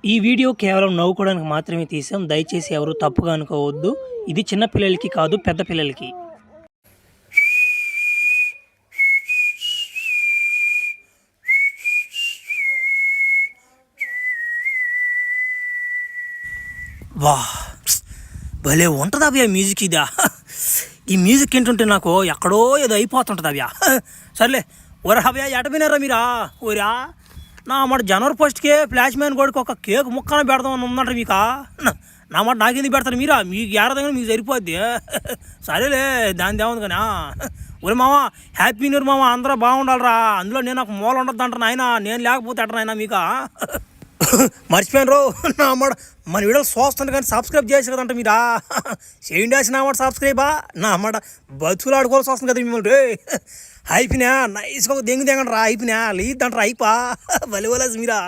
ఈ వీడియో కేవలం నవ్వుకోవడానికి మాత్రమే తీసాం. దయచేసి ఎవరు తప్పుగా అనుకోవద్దు. ఇది చిన్న పిల్లలకి కాదు, పెద్ద పిల్లలకి. వా, భలే ఉంటుంది అవి ఆ మ్యూజిక్. ఇదా ఈ మ్యూజిక్ ఏంటంటే నాకు ఎక్కడో ఏదో అయిపోతుంటుంది అవి. సర్లే ఒరే అవ్యా ఎటపోయినారా మీరా? ఓరా నా మాట జనవరి 1కే ఫ్లాష్ మ్యాన్ గోడికి ఒక కేక్ ముక్కన పెడదామని ఉందంట మీకా. నా మాట నాకెందుకు పెడతారు మీరా? మీకు ఏడదంగా మీకు సరిపోద్ది. సరేలే దాని దేవుంది కానీ. ఒరే మామ, హ్యాపీ న్యూ ఇయర్ మామ, అందరూ బాగుండాలరా. అందులో నేను ఒక మూల ఉండద్దు అంటారు నాయన. నేను లేకపోతే అంటారు మీకా. మర్చిపోయాను రో నా మాట. మన వీడియోలు చూస్తాను కానీ సబ్స్క్రైబ్ చేసి కదంట మీరా. చేయండి వేసి నా మాట సబ్స్క్రైబా. నా మాట బతుకులు ఆడుకోవాల్సి వస్తుంది కదా మిమ్మల్ని రే. అయిపోయినా నైస్గా ఒక దెంగండి రా. అయిపోయినా లేదంటారా అయిపా బలివల మీరా.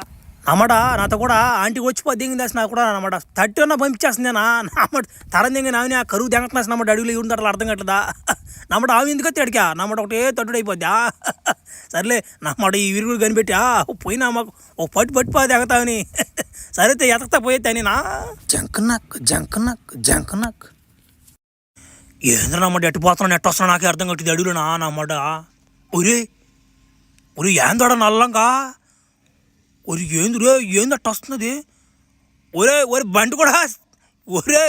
అమ్మట నాతో కూడా ఆంటీ వచ్చిపో దెంగి దాసి నాకు కూడా అనమాట 30 అన్న పంపించేస్తుందేనా. నామాట తరం దెంగి నావినా కరువు దెంగట్లేసి నమ్మట అడుగులు ఉంటారు అర్థం కట్టదా. నమ్మట ఆమె ఎందుకు అడిగా నమ్మట ఒకటే తట్టుడు అయిపోద్దా. సర్లే నమ్మట ఈ విరుగుడు కనిపెట్టా పోయినా మాకు ఒక పట్టిపోతే ఎగతావని. సరే ఎతకతా పోయేది నా జంకనక్ జంకనక్ జంకనక్. ఏంద్ర నమ్మట ఎట్టిపోతున్నా ఎట్ట వస్తున్నా నాకే అర్థం కట్టింది అడుగులునా నమ్మట. ఒరే ఒరే ఏందోడ నల్లంగా. ఒరే ఏందురే ఏంది అట్ట వస్తున్నది. ఒరే ఒరే బండి కూడా ఒరే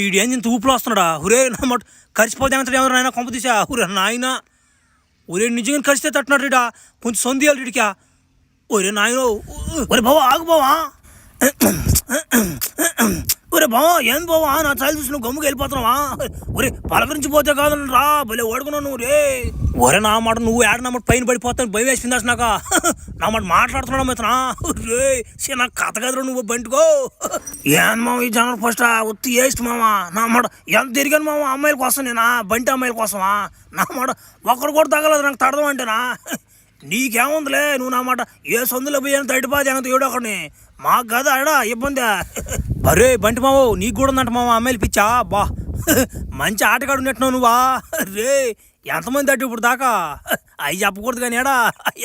ఇడు ఏంది ఇంత ఊపులో వస్తున్నాడా. ఒరే నమ్మట కలిసిపోతే ఏమో నాయన కొంప తీసా. ఒరే నాయన ఒరే నిజంగా కలిసితే తట్టున్నాడు రీడా. కొంచెం సొందియాలి రీడికా. ఒరే నాయన ఒరే బావా ఆగు బావా. ఒరే బావా ఏం బావా నా చాలు చూసి నువ్వు గమ్ముకి వెళ్ళిపోతున్నావా. ఒరే పలకరించిపోతే కాదు రా భలే ఓడుకున్నావు నువ్వు రే. ఒరే నా మాట నువ్వు ఏడ నా మాట పైన పడిపోతాను భయం వేసిందా నాక. నా మాట మాట్లాడుతున్నావు మిత్రా రే. నాకు కథ కదరా నువ్వు బంటికో. ఏం మామ ఈ జనవరి 1 ఒత్తి వేస్ట్ మామ. నా మాట ఎంత తిరిగాను మామ అమ్మాయిల కోసం నేనా బంటి అమ్మాయిల కోసమా. నా మాట ఒక్కడు కూడా తగలదు నాకు తడదాం అంటేనా. నీకేముందిలే నువ్వు నా మాట ఏ సొందులో పోయాను తడిపాది అంత ఏడో ఒకడిని మాకు కదా ఆడా ఇబ్బంది. అరే బంటి మావో నీకు కూడా ఉందంట మామ అమ్మాయిలు పిచ్చా. బా మంచి ఆటగాడు ఉన్నట్టున్నావు నువ్వా రే. ఎంతమంది తట్టి ఇప్పుడు దాకా అవి చెప్పకూడదు కానీ ఏడా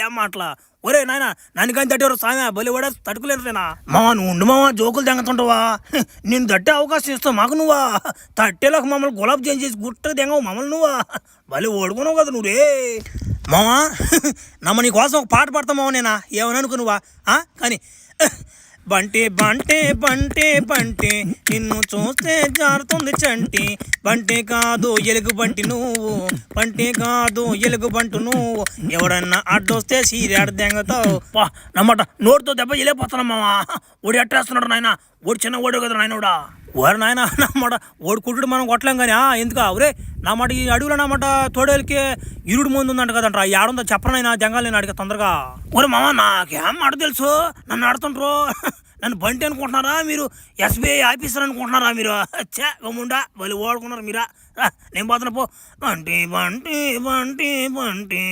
ఏం మాటలా. ఒరే నాయన నన్ను కానీ తట్టేవారు సామె బలి కూడా తట్టుకోలేరునా. మామ నువ్వు ఉండు మామ జోకులు తెంగతుంటావా. నేను తట్టే అవకాశం ఇస్తావు మాకు నువ్వా. తట్టేలోకి మమ్మల్ని గులాబ్ జామ్ చేసి గుట్ట తెంగవు మమ్మల్ని నువ్వా. బలి ఓడుకున్నావు కదా నువ్వు రే. మామా నమ్మ నీ కోసం ఒక పాట పాడతా మామ నేనా ఏమని అనుకున్నావా. కానీ బంటే బంటే బంటే బంటే నిన్ను చూస్తే జారుతుంది చంటి. బంటే కాదు ఎలుగు బంటి నువ్వు, బంటే కాదు ఎలుగు బంటు నువ్వు. ఎవడన్నా అడ్డొస్తే సీరాడు దెంగతావు. నమ్మట నోటితో దెబ్బ వెళ్ళిపోతున్నా మామా. ఓడి అట్టేస్తున్నాడు నాయన. ఓడి చిన్న ఓడు కదా నాయనోడా. ఓరు నాయన నమ్మట ఓడి కుట్టుడు మనం కొట్టలేం కానీ ఎందుకా. ఒరే నా మాట ఈ అడుగులో నమ్మట తోడేలకి ఇరుడు ముందు ఉందంట కదంట. ఏడుందో చెప్పనైనా జంగాలు నేను అడిగా తొందరగా. ఒరే మామ నాకేం మాట తెలుసు నన్ను ఆడుతుంటారు. నన్ను బంటి అనుకుంటున్నారా మీరు? SBI ఆఫీసర్ అనుకుంటున్నారా మీరు? గమ్ముండా వాళ్ళు ఓడుకున్నారు మీరా. నేను పోతున్నా పో. బంటి బంటి బంటి బంటి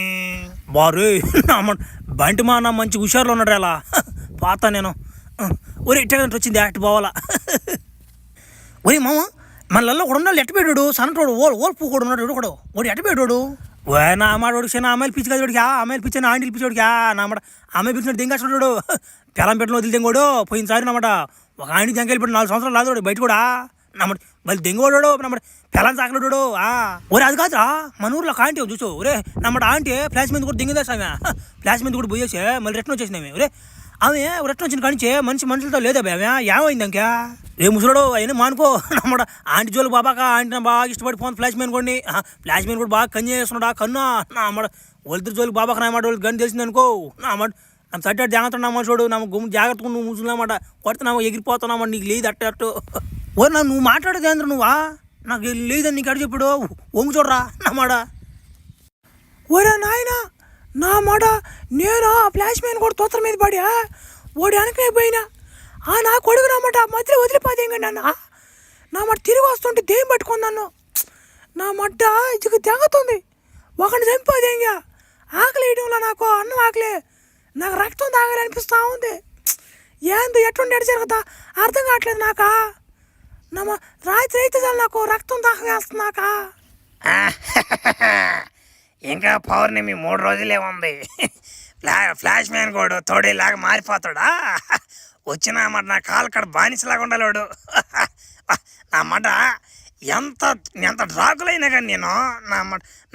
బారు నమ్మ బంటి మా నా మంచి హుషారులో ఉన్నాడు అలా పోతా నేను. ఒరే ఇట్ట వచ్చింది అటు పోవాలా. ఒరే మామ మనల్లో కూడా ఉన్నాడు ఎట్టబెట్టాడు సన్నటోడు ఓల్పు కూడా ఉన్నాడు కూడా. వాడు ఎట్టబెట్టాడు నా మాటోడికి చిన్న అమ్మాయిలు పిచ్చి కదా వాడికి. అమ్మాయిలు పిచ్చి ఆంటీలు పిచ్చోడికి నా మాట అమ్మాయి పిచ్చినట్టు దింగాడు. పెళ్ళం పెట్టిన వదిలి దింగోడు పోయినసారి నమాట ఒక ఆంటీ జంకెళ్ళి పెట్టి 4 సంవత్సరాలు లాదోడు బయట కూడా. నమ్మటి మళ్ళీ దింగోడాడు నమ్మటి పెళ్ళం చాకలేడు. ఒరే అది కాదురా మన ఊర్లో ఒక ఆంటీ చూసు. ఒరే నమ్మట ఆంటీ ఫ్లాష్ మీద కూడా దింగేదా ఆమె. ఫ్లాష్ మీద కూడా పోయేసే మళ్ళీ రిటర్న్ వచ్చేసినామే. ఒరే ఆమె రిటర్న్ వచ్చిన కానించే మనుషులతో లేదా ఆమె ఏమైంది ఇంకా. రే ముసలాడు అయినా మానుకో నమ్మట ఆంటీ జోలు బాబాక ఆంటీ నా బాగా ఇష్టపడి ఫోన్ ఫ్లాష్ మ్యాన్ కొన్ని ఫ్లాష్ మ్యాన్ కూడా బాగా కన్య చేస్తున్నాడు. కన్నా నా అమ్మడ వాళ్ళిద్దరు జోలికి బాబాక నా మాట వాళ్ళకి గని తెలిసింది అనుకో. నా మాట నమ్మ సట్టాడు జాగ్రత్త నా మనుషుడు నమ్మ గుమ్మ జాగ్రత్తగా నువ్వు ముసులన్నమాట కొడుతున్నామా ఎగిరిపోతున్నామా. నీకు లేదు అట్టు ఓ నువ్వు మాట్లాడేది ఏంద్ర నువ్వా. నాకు లేదని నీకు అడు చెప్పాడు ఒంగు చూడరా నా మాట. ఓరా నాయన నా మాట నేను ఫ్లాష్ మ్యాన్ కూడా తోతల మీద పడి ఓడి వెనకనే పోయినా. నా కొడుకు నామాట మధ్యలో వదిలిపోదేంగ నన్ను. నా మాట తిరిగి వస్తుంటే దేం పట్టుకుంది నన్ను. నా మడ్డ ఇదికి తెంగుతుంది ఒకటి చంపిపోదేంగా. ఆకలి వేయడంలో నాకు అన్నం ఆకలే నాకు రక్తం తాగాలనిపిస్తూ ఉంది. ఏంది ఎట్లుండి ఎడ జరుగుతా అర్థం కావట్లేదు నాకా. నమ్మ రాత్రి అయితే చాలు నాకు రక్తం దాహం వేస్తున్నాక. ఇంకా పౌర్ణమి 3 రోజులే ఉంది. ఫ్లాష్ మ్యాన్ కూడా తోడేలాగా మారిపోతాడా? వచ్చిన మాట నా కాలు కడ బానిసలాగా ఉండాలోడు. నా మాట ఎంత ఎంత డ్రాకులైనా కానీ నేను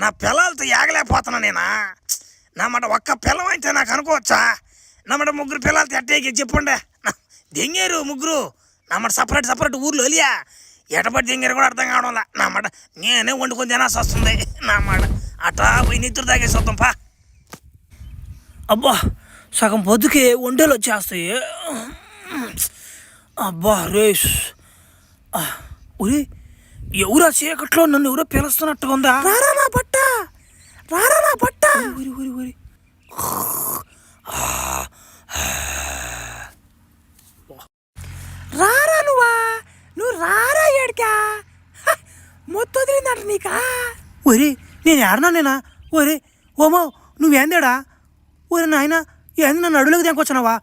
నా పిల్లలతో ఏగలేకపోతున్నా నేనా. నా మాట ఒక్క పిల్లం అయితే నాకు అనుకోవచ్చా? నా మాట 3 పిల్లలతో ఎట్టేకి చెప్పండి. దెంగారు 3 నా మాట సపరేట్ ఊర్లో వెళ్ళియా ఎటపడి దెంగారు కూడా అర్థం కావడంలా. నా మాట నేనే వండుకొని తినాల్సి వస్తుంది. నా మాట అట్టా పోయి నిద్ర తాగేసి వద్దాం పా. అబ్బా సగం పొద్దుకే ఒంటేలు వచ్చేస్తాయి. అబ్బా రేష్ ఉరి ఎవరా చీకట్లో నన్ను ఎవరో పిలుస్తున్నట్టుగా ఉందా? రారా నా బట్ట ఊరి ఊరి ఊరి రారా నువ్వు రారా ఏడికా మొత్తం వదిలిందంట నీకా? ఒరే నేను ఏడనా నేనా? ఒరే ఓమో నువ్వేందేడా? ఒరే నాయన ఏంది నన్ను అడుగులోకి దేకొచ్చినావా?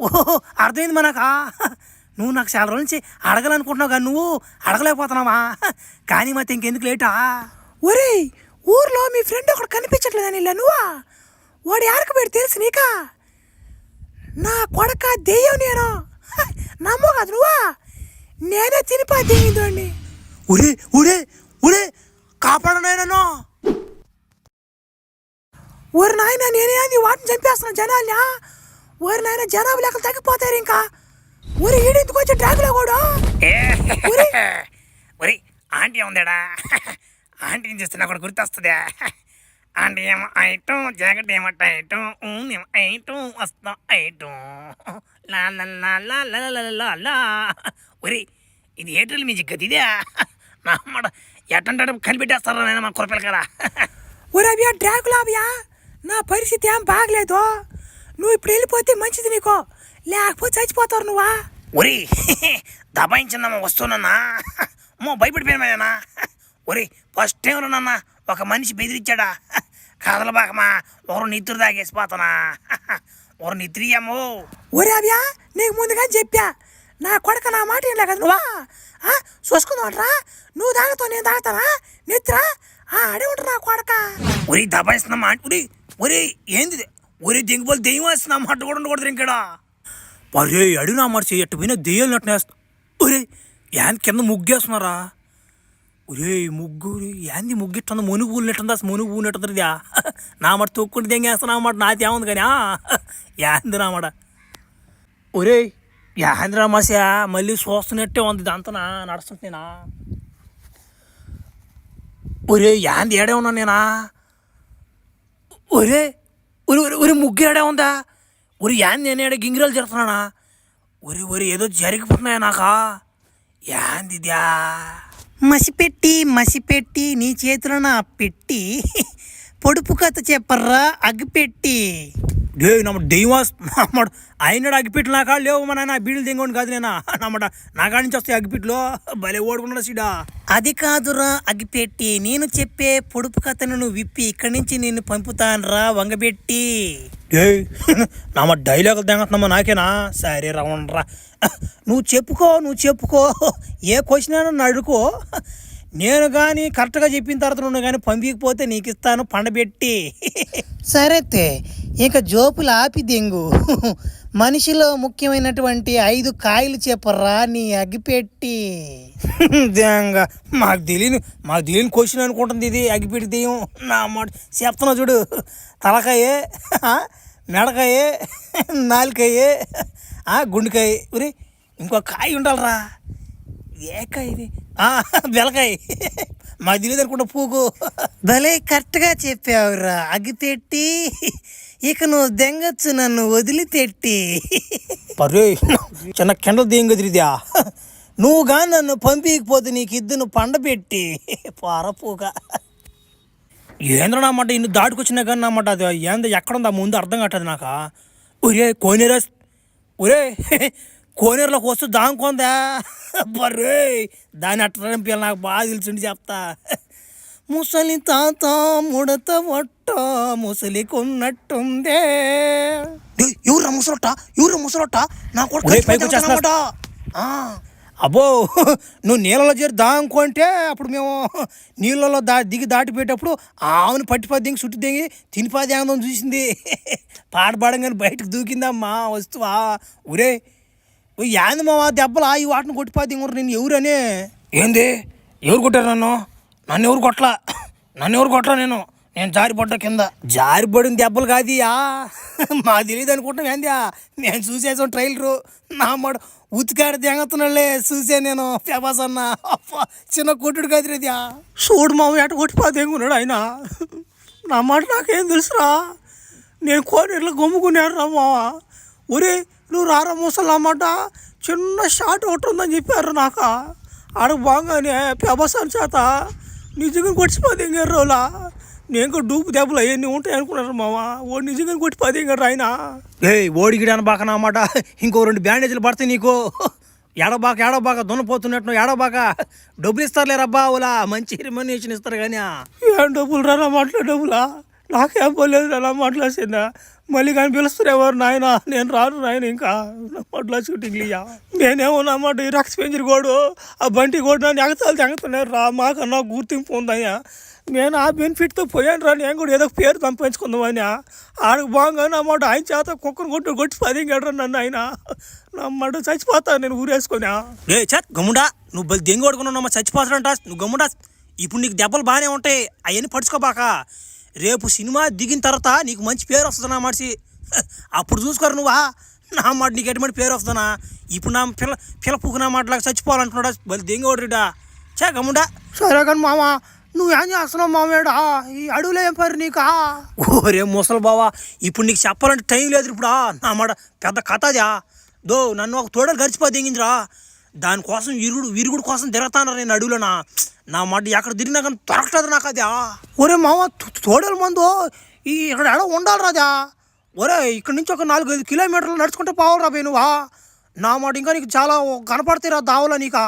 ఓహో అర్థమైంది మనకా. నువ్వు నాకు చాలా రోజుల నుంచి అడగాలనుకుంటున్నావు కానీ నువ్వు అడగలేకపోతున్నావా? కానీ ಮತ್ತೆ ఇంకెందుకు లేటా? ఒరే ఊర్లో మీ ఫ్రెండ్ ఒకడు కనిపించట్లేదని ఇలా నువ్వా? వాడు యారకు పెట్టి తెలుసు నీకా? నా కొడక దెయ్యం నేను నమ్మో కాదు నువ్వా? నేనే తినిపా దెయ్యిందండి. ఒరే ఒరే ఒరే కాపాడనైనా ఒరి నాయన నేనే అది వాటిని చంపేస్తున్నాను జనాల్ని. ఒరి నాయన జనాభా లెక్కలు తగ్గిపోతారు ఇంకా. ఒరి ఈడెందుకు వచ్చే డ్రాగులో కూడా ఒరి ఆంటీ ఉందాడా? ఆంటీని చూస్తే నాకు గుర్తొస్తుందా? ఆంటీ ఏమో ఐటం జాకెట్ ఏమో ఐటం ఐటం వస్తా ఐటం లా. ఒరి ఇది ఏటల్ మ్యూజిక్ కదా ఇదే. నా అమ్మ ఎట్టంటే కలిపెట్టేస్తారా నేను మన కురపిల్ల కదా. ఒరే అభియా డ్రాగులా అభియా నా పరిస్థితి ఏం బాగలేదు. నువ్వు ఇప్పుడు వెళ్ళిపోతే మంచిది నీకో, లేకపోతే చచ్చిపోతారు నువ్వా. ఒరి దబాయించిందమ్మా వస్తున్నా భయపడిపోయినా. ఒరి ఫస్ట్ ఏమన్నా ఒక మనిషి బెదిరించాడా? కదలబాకమా ఒకరు నిద్ర తాగేసిపోతానా ఒకరు నిద్రియమ్మో. ఒరే అవ్యా నీకు ముందుగా చెప్పా నా కొడక నా మాట ఏం కదా నువ్వా చూసుకుందాంట్రా. నువ్వు తాగుతావు నేను తాగుతానా నిద్ర ఆడే ఉంటా నా కొడక. ఒరి దబాయిస్తున్నా ఒరి ఒరే ఏంది ఒరే దింగిపోలు దెయ్యం వేస్తున్నా మాట కూడా ఉండకూడదు ఇంకడా. ఒరే అడిగినా మాట చెయ్యట్టు పోయినా దెయ్యాలు నట్టునేస్తా. ఒరే ఏంది కింద ముగ్గేస్తున్నారా? ఒరే ముగ్గు ఏంది ముగ్గిట్టుందా? మునుగు పూలినట్టుందా? మునుగు పూలినట్టుందా? నా మాట తొక్కుంటే దెంగేస్తున్నా మాట నాది ఏముంది కానీ ఏంది నా మాట. ఒరే ఏంది రామాసా మళ్ళీ చూస్తున్నట్టే ఉంది ఇదంతా నడుస్తుంటేనా? ఒరే ఏంది ఏడే ఉన్నా నేనా? ఒరే ఒరి ఒరి ముగ్గు ఏడే ఉందా? ఒరి ఏంది నేను ఏడే గింగిరాలు జరుగుతున్నానా? ఒరి ఏదో జరిగిపోతున్నాయా నాకా? ఏందిద్యా? మసిపెట్టి నీ చేతిలో నా పెట్టి పొడుపు కథ చెప్పర్రా అగ్గిపెట్టి. డే నమ్మ దెయ్యమాస్ నమ్మడు అయినాడు అగ్గిపెట్లు నా కాళ్ళు లేవు మన నా బీడులు దింగోని కాదు నేనా నమ్మట నా కాడి నుంచి వస్తాయి అగ్గిపెట్లు భలే ఓడుకున్నాడు సీడా. అది కాదురా అగ్గిపెట్టి నేను చెప్పే పొడుపు కథను నువ్వు విప్పి ఇక్కడి నుంచి నేను పంపుతానురా వంగబెట్టి. డే నమ్మ డైలాగులు దింగతున్నామా నాకేనా? సరే రవణరా నువ్వు చెప్పుకో ఏ క్వశ్చన్ అయినా నన్ను అడుకో. నేను కానీ కరెక్ట్గా చెప్పిన తర్వాత నువ్వు కానీ పంపించకపోతే నీకు ఇస్తాను పండబెట్టి. సరైతే ఇక జోపులు ఆపి దెంగు మనిషిలో ముఖ్యమైనటువంటి 5 కాయలు చెప్పరా నీ అగ్గిపెట్టి. మాకు తెలియని క్వశ్చన్ అనుకుంటుంది ఇది అగ్గిపెట్టి దెయ్యం. నా మాట చెప్తున్నా చూడు. తలకాయే మెడకాయ నాలుకాయ గుండెకాయ ఒరే ఇంకో కాయ ఉండాలరా. ఏ కాయ ఇది? బెలకాయ మాకు తెలియదు అనుకుంటా పూకు. భలే కరెక్ట్గా చెప్పావురా అగ్గిపెట్టి. ఇక నువ్వు దెంగచ్చు నన్ను వదిలిపెట్టి. పర్రే చిన్న కెండలు దేం గదిరిదా నువ్వు కానీ నన్ను పంపించకపోతే నీకు ఇద్దరు పండబెట్టి పారపూక. ఏంద్ర నామాట ఇన్ని దాటుకొచ్చినా కానీ నామాట అది ఏందో ఎక్కడుందా ముందు అర్థం కట్టదు నాక. ఒరే కోనేరా ఒరే కోనేరులోకి వస్తూ దాంకొందా బర్రే దాన్ని అట్టంపిల్ల నాకు బాగా తెలిసిండి చెప్తా. ముసలి తాత ముడత ఒట్ట ముసలి కొన్నట్టుందే. ఎవరు ముసలొట్ట నా కొడుకు అబ్బో నువ్వు నీళ్ళలో చేరి దాంకో అంటే అప్పుడు మేము నీళ్ళలో దిగి దాటిపోయేటప్పుడు ఆవును పట్టి దింగి చుట్టూ దిగి తినిపాది ఆనందం చూసింది. పాట పాడంగానే బయటకు దూకిందమ్మా వస్తువా. ఒరే యాంది మావా దెబ్బలు ఈ వాటిని కొట్టిపాది దింగురు నేను ఎవరనే. ఏంది ఎవరు కొట్టారు నన్ను ఎవరు కొట్టలా నేను జారిపడ్డా కింద. జారిపడిన దెబ్బలు కాదియా మాకు తెలియదు అనుకుంటాం ఏందియా. నేను చూసేసాం ట్రైలరు నా మాట ఉతికాడ దెంగతున్నాళ్ళే చూసే నేను ఫేమస్ అన్న చిన్న కొట్టుడు కాదురేదియా. చూడు మామ ఎట కొట్టిపోతే ఎంగున్నాడు ఆయన. నా మాట నాకేం తెలుసురా. నేను కోనేరులో గమ్ముకున్నాను రా మావ. ఒరే నువ్వు రారా ముసలు అన్నమాట చిన్న షాట్ ఒకటి ఉందని చెప్పారు నాకు. ఆడకు బాగానే ప్రభాసం చేత నిజంగా కొట్టిపోతే ఎంగారు రోజులా. నేను కూడా డూపు దెబ్బలు అవన్నీ ఉంటాయి అనుకున్నారు మామ. ఓడి నిజంగా కొట్టిపోతే ఎంగారు ఆయన. ఓడిగిడి అనబాక అన్నమాట. ఇంకో 2 బ్యాండేజీలు పడతాయి నీకు. ఏడబాక దున్నపోతున్నట్టు ఏడబాక డబ్బులు ఇస్తారులేరబ్బా. ఓలా మంచి రెమ్యునరేషన్ ఇస్తారు కానీ ఏం డబ్బులు రా డబ్బులా నాకేం పోలేదు రా మాట్లాడుతుందా. మళ్ళీ కానీ పిలుస్తారు ఎవరు నాయన. నేను రాను నాయన ఇంకా మాట్లా షూటింగ్ ఇయ్యా. నేనేమో అన్నమాట ఈ రక్త పెంజరి గోడు ఆ బంటి గోడు నన్ను ఎగతాలు తెగుతున్నారు రా. మాకన్నా గుర్తింపు ఉందయ్యా. నేను ఆ బెనిఫిట్తో పోయాను రా. నేను కూడా ఏదో పేరు సంపాదించుకుందామని. ఆడకు బాగానే అన్నమాట ఆయన చేత కుక్కను కొట్టి 10 గంటలు నన్ను ఆయన నమ్మట చచ్చిపోతాను నేను ఊరేసుకొని. గమ్ముడా నువ్వు దెంగి కొడుకున్నావు చచ్చిపోతాడంట. నువ్వు గమ్ముడా ఇప్పుడు నీకు దెబ్బలు బాగానే ఉంటాయి అవన్నీ పడుచుకోబాక. రేపు సినిమా దిగిన తర్వాత నీకు మంచి పేరు వస్తుంది నా మనిషి. అప్పుడు చూసుకోరు నువ్వా నా మాట నీకు ఎటువంటి పేరు వస్తుందా. ఇప్పుడు నా పిల్ల పువ్వు నా మాటలాగా చచ్చిపోవాలంటున్నాడా బలి దెంగోడ్రిడా. గమ్ముడా సరే కానీ మామ నువ్వేం చేస్తున్నావు మామేడా ఈ అడవులో ఏం పరి నీకా. ఓరే ముసలి బావా ఇప్పుడు నీకు చెప్పాలంటే టైం లేదు ఇప్పుడు. నా మాట పెద్ద కథ అదా. నన్ను ఒక తోడలు గడిచిపో దిగిందిరా. దానికోసం విరుగుడు కోసం తిరుగుతాను నేను అడవులోనా. నా మాట ఎక్కడ తిరిగినా కానీ దొరకలేదు నాకు అదా. ఒరే మామ తోడల మందు ఇక్కడ ఎడ ఉండాలి రాదా. ఒరే ఇక్కడి నుంచి ఒక 4-5 కిలోమీటర్లు నడుచుకుంటే పోవాలరా పోయి నువ్వా. నా మాట ఇంకా నీకు చాలా కనపడతాయి రా దావలో నీకా.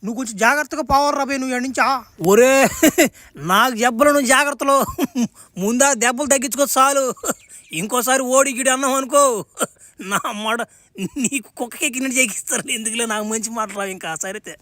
నువ్వు కొంచెం జాగ్రత్తగా పోవాలరా పోయి నువ్వు నుంచా. ఒరే నాకు దెబ్బలు నువ్వు జాగ్రత్తలు ముందా దెబ్బలు తగ్గించుకో చాలు. ఇంకోసారి ఓడిగిడి అన్నావు అనుకో నా మాట నీకు కుక్కకెక్కినట్టు చేయిస్తారు. ఎందుకులే నాకు మంచి మాట రావు ఇంకా సరైతే.